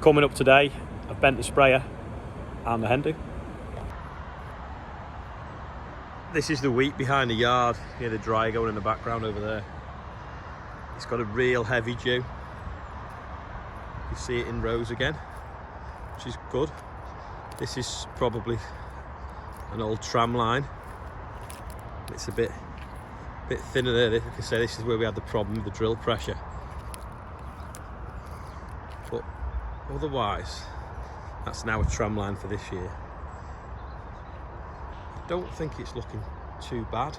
Coming up today, I've bent the sprayer and the HEN. This is the wheat behind the yard. You hear the dryer going in the background over there. It's got a real heavy dew. You see it in rows again, which is good. This is probably an old tram line. It's a bit thinner there. Like I say, this is where we had the problem with the drill pressure. But otherwise, that's now a tram line for this year. I don't think it's looking too bad.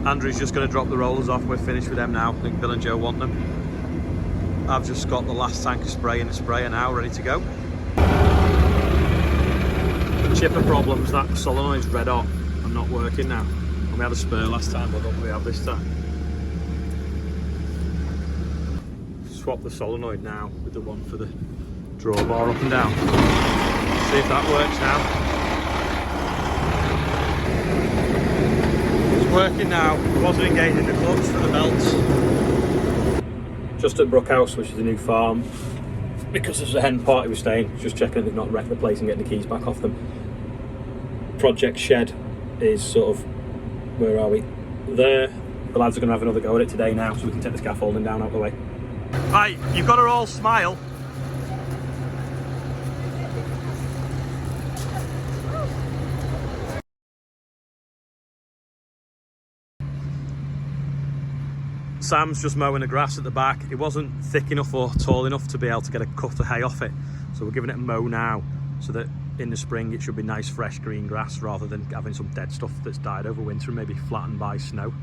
Andrew's just going to drop the rollers off. We're finished with them now. I think Bill and Joe want them. I've just got the last tank of spray in the sprayer now, ready to go. The chipper problems, that solenoid's red hot and not working now. And we had a spare last time, but what do we have this time? Swap the solenoid now with the one for the drawbar up and down. See if that works now. It's working now. It wasn't engaging the clutch for the belts. Just at Brookhouse, which is a new farm. Because there's a hen party we're staying, just checking that they've not wrecked the place and getting the keys back off them. Project shed is sort of, where are we? There. The lads are going to have another go at it today now, so we can take the scaffolding down out the way. Right, you've got to all smile. Sam's just mowing the grass at the back. It wasn't thick enough or tall enough to be able to get a cut of hay off it. So we're giving it a mow now, so that in the spring it should be nice fresh green grass rather than having some dead stuff that's died over winter and maybe flattened by snow.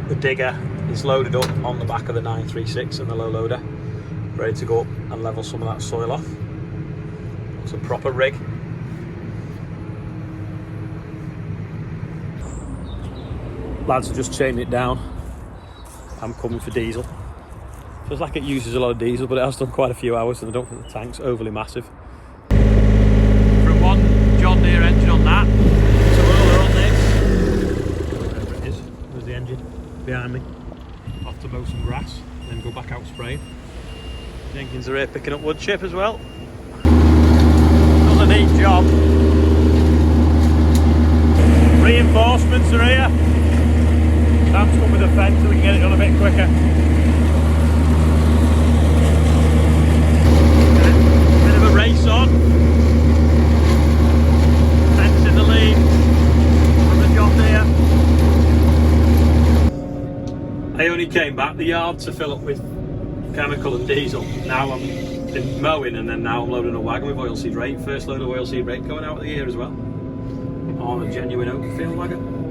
The digger is loaded up on the back of the 936 and the low loader, ready to go up and level some of that soil off. It's a proper rig. Lads are just chaining it down. I'm coming for diesel. Feels like it uses a lot of diesel, but it has done quite a few hours, and I don't think the tank's overly massive. From one John Deere engine on that to another on this. Wherever it is, there's the engine behind me. Off to mow some grass, then go back out spraying. Jenkins are here picking up wood chip as well. Not a neat job. Reinforcements are here. Sam's come with a Fendt so we can get it done a bit quicker. Bit of a race on. Fendt in the lead from the John Deere. I only came back the yard to fill up with chemical and diesel. Now I'm been mowing, and then now I'm loading a wagon with oilseed rape. First load of oilseed rape going out of the year as well. On a genuine oak field wagon.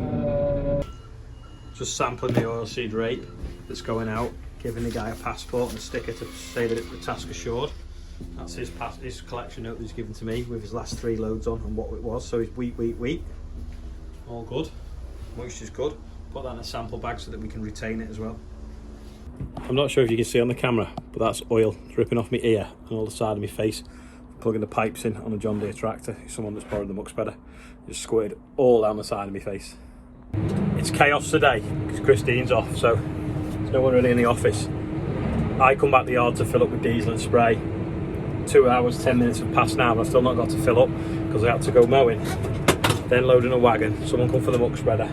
Just sampling the oilseed rape that's going out, giving the guy a passport and a sticker to say that the task assured. That's his collection note that he's given to me with his last 3 loads on and what it was. So he's wheat. All good. Moisture's good. Put that in a sample bag so that we can retain it as well. I'm not sure if you can see on the camera, but that's oil dripping off my ear and all the side of my face. Plugging the pipes in on a John Deere tractor. Someone that's borrowed the muck spreader. Just squirted all down the side of my face. It's chaos today because Christine's off, so there's no one really in the office. I come back the yard to fill up with diesel and spray. 2 hours, 10 minutes have passed now, and I've still not got to fill up because I had to go mowing. Then loading a wagon, someone come for the muck spreader,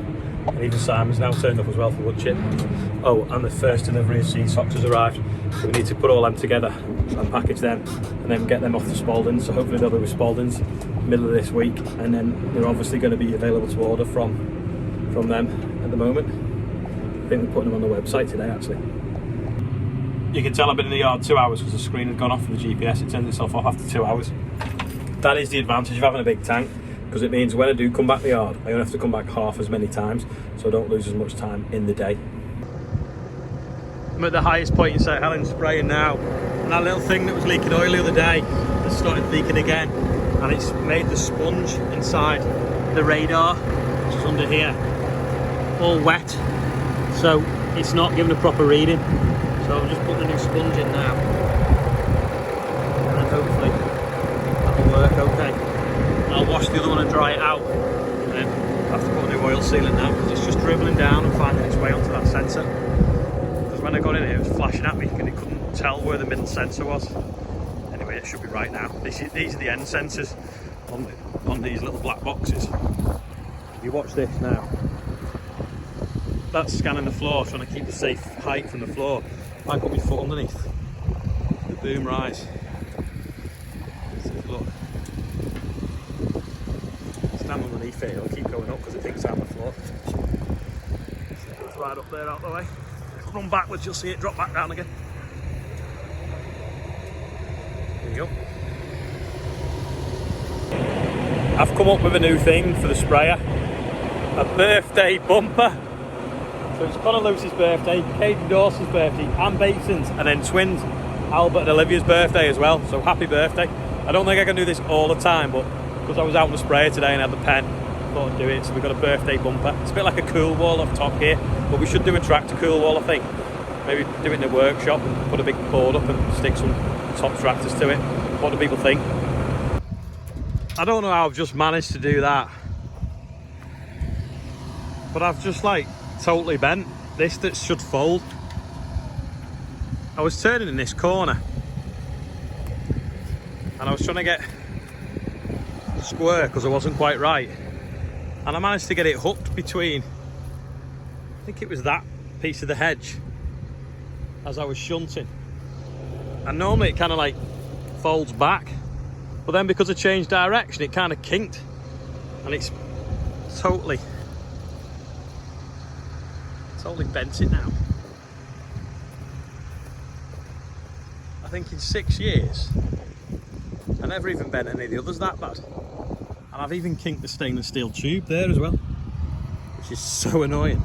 and even Simon's now turned up as well for wood chip. Oh, and the first delivery of seed socks has arrived, so we need to put all them together and package them and then get them off the Spaldings. So hopefully they'll be with Spaldings middle of this week, and then they're obviously going to be available to order from them at the moment. I think we're putting them on the website today actually. You can tell I've been in the yard 2 hours because the screen had gone off for the GPS. It turns itself off after 2 hours. That is the advantage of having a big tank, because it means when I do come back the yard, I only have to come back half as many times, so I don't lose as much time in the day. I'm at the highest point in St Helens spraying now, and that little thing that was leaking oil the other day has started leaking again, and it's made the sponge inside the radar, which is under here, all wet, so it's not giving a proper reading. So I'm just putting a new sponge in now, and then hopefully that'll work okay. I'll wash the other one and dry it out, and new oil sealant now, because it's just dribbling down and finding its way onto that sensor. Because when I got in here, it was flashing at me and it couldn't tell where the middle sensor was. Anyway, it should be right now. These are the end sensors on these little black boxes. If you watch this now, that's scanning the floor, trying to keep the safe height from the floor. If I put my foot underneath, the boom rise. Look. Stand underneath it, it'll keep going up because it thinks I'm on the floor. So it's right up there out the way. It'll run backwards, you'll see it drop back down again. There you go. I've come up with a new thing for the sprayer. A birthday bumper. So it's Connor Lewis's birthday, Katie Dawson's birthday, and Bateman's, and then twins Albert and Olivia's birthday as well. So happy birthday. I don't think I can do this all the time, but because I was out on the sprayer today and had the pen, I thought I'd do it. So we've got a birthday bumper. It's a bit like a cool wall off top here, but we should do a tractor cool wall, I think. Maybe do it in the workshop and put a big board up and stick some top tractors to it. What do people think? I don't know how I've just managed to do that, but I've just like totally bent this that should fold. I was turning in this corner and I was trying to get square because I wasn't quite right, and I managed to get it hooked between, I think it was that piece of the hedge as I was shunting, and normally it kind of like folds back, but then because I changed direction it kind of kinked and it's totally bent it now. I think in 6 years I never even bent any of the others that bad, and I've even kinked the stainless steel tube there as well, which is so annoying.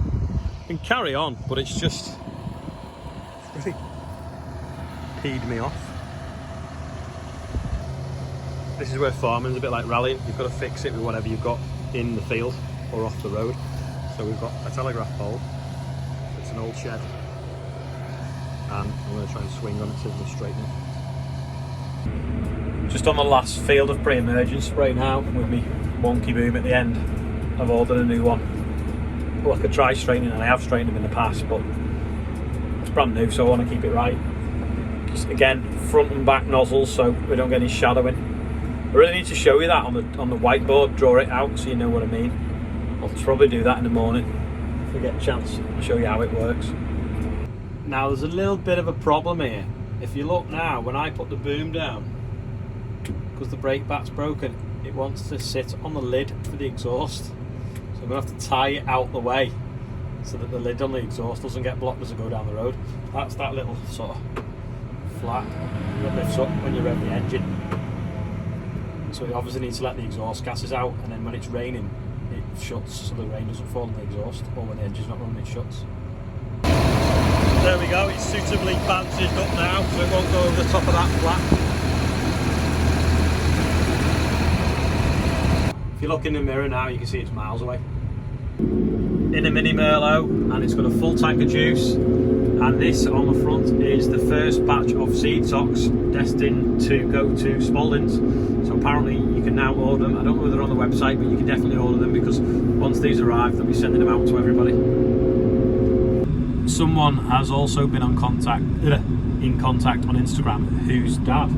I can carry on, but it's just really peed me off. This is where farming's a bit like rallying. You've got to fix it with whatever you've got in the field or off the road. So we've got a telegraph pole. It's an old shed, and I'm going to try and swing on it so we can straighten it. Just on the last field of pre-emergence spray now with me wonky boom at the end. I've ordered a new one. Well, I could try straightening, and I have straightened them in the past, but it's brand new, so I want to keep it right. Just again, front and back nozzles so we don't get any shadowing. I really need to show you that on the whiteboard, draw it out so you know what I mean. I'll probably do that in the morning if I get a chance. I'll show you how it works. Now there's a little bit of a problem here. If you look now, when I put the boom down, because the brake bat's broken, it wants to sit on the lid for the exhaust. So I'm going to have to tie it out the way so that the lid on the exhaust doesn't get blocked as I go down the road. That's that little sort of flap that lifts up when you rev the engine. So you obviously need to let the exhaust gases out, and then when it's raining it shuts so the rain doesn't fall on the exhaust, or when the engine's not running it shuts. There we go, it's suitably bandaged up now so it won't go over the top of that flap. If you look in the mirror now you can see it's miles away. In a mini Merlot, and it's got a full tank of juice, and this on the front is the first batch of seed socks destined to go to Spalding's. So apparently you can now order them. I don't know whether they're on the website, but you can definitely order them, because once these arrive they'll be sending them out to everybody. Someone has also been in contact on Instagram whose dad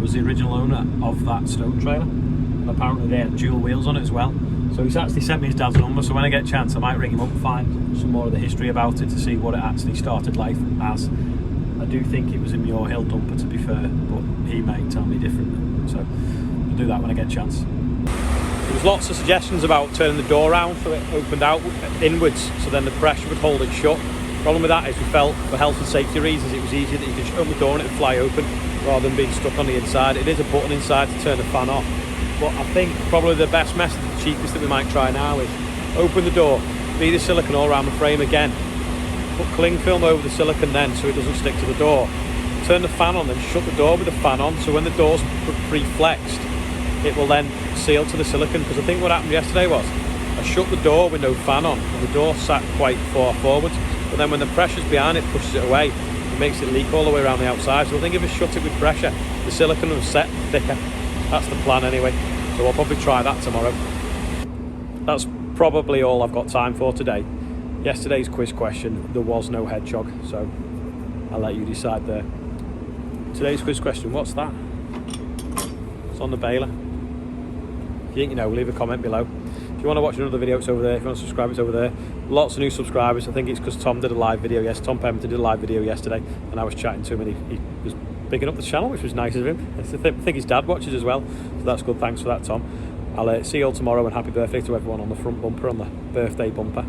was the original owner of that stone trailer, and apparently they had dual wheels on it as well. So he's actually sent me his dad's number, so when I get a chance I might ring him up and find some more of the history about it to see what it actually started life as. I do think it was a Muir Hill dumper, to be fair, but he may tell me different, so I'll do that when I get a chance. There was lots of suggestions about turning the door around so it opened out inwards, so then the pressure would hold it shut. The problem with that is we felt, for health and safety reasons, it was easier that you could open the door and it would fly open rather than being stuck on the inside. It is a button inside to turn the fan off, but I think probably the best method, the cheapest that we might try now, is open the door, bead the silicone all around the frame again, put cling film over the silicone then so it doesn't stick to the door, turn the fan on, then shut the door with the fan on, so when the door's pre-flexed it will then seal to the silicone. Because I think what happened yesterday was I shut the door with no fan on and the door sat quite far forwards, but then when the pressure's behind it pushes it away, it makes it leak all the way around the outside. So I think if I shut it with pressure the silicone will set thicker. That's the plan anyway, so I'll probably try that tomorrow. that's probably all I've got time for today. Yesterday's quiz question, there was no hedgehog, so I'll let you decide there. Today's quiz question, what's that? It's on the baler. If you think you know, leave a comment below. If you want to watch another video, it's over there. If you want to subscribe, it's over there. Lots of new subscribers. I think it's because Tom did a live video. Yes, Tom Pemberton did a live video yesterday, and I was chatting to him, and he was picking up the channel, which was nice of him. I think his dad watches as well, so that's good. Thanks for that, Tom. I'll see you all tomorrow, and happy birthday to everyone on the front bumper, on the birthday bumper.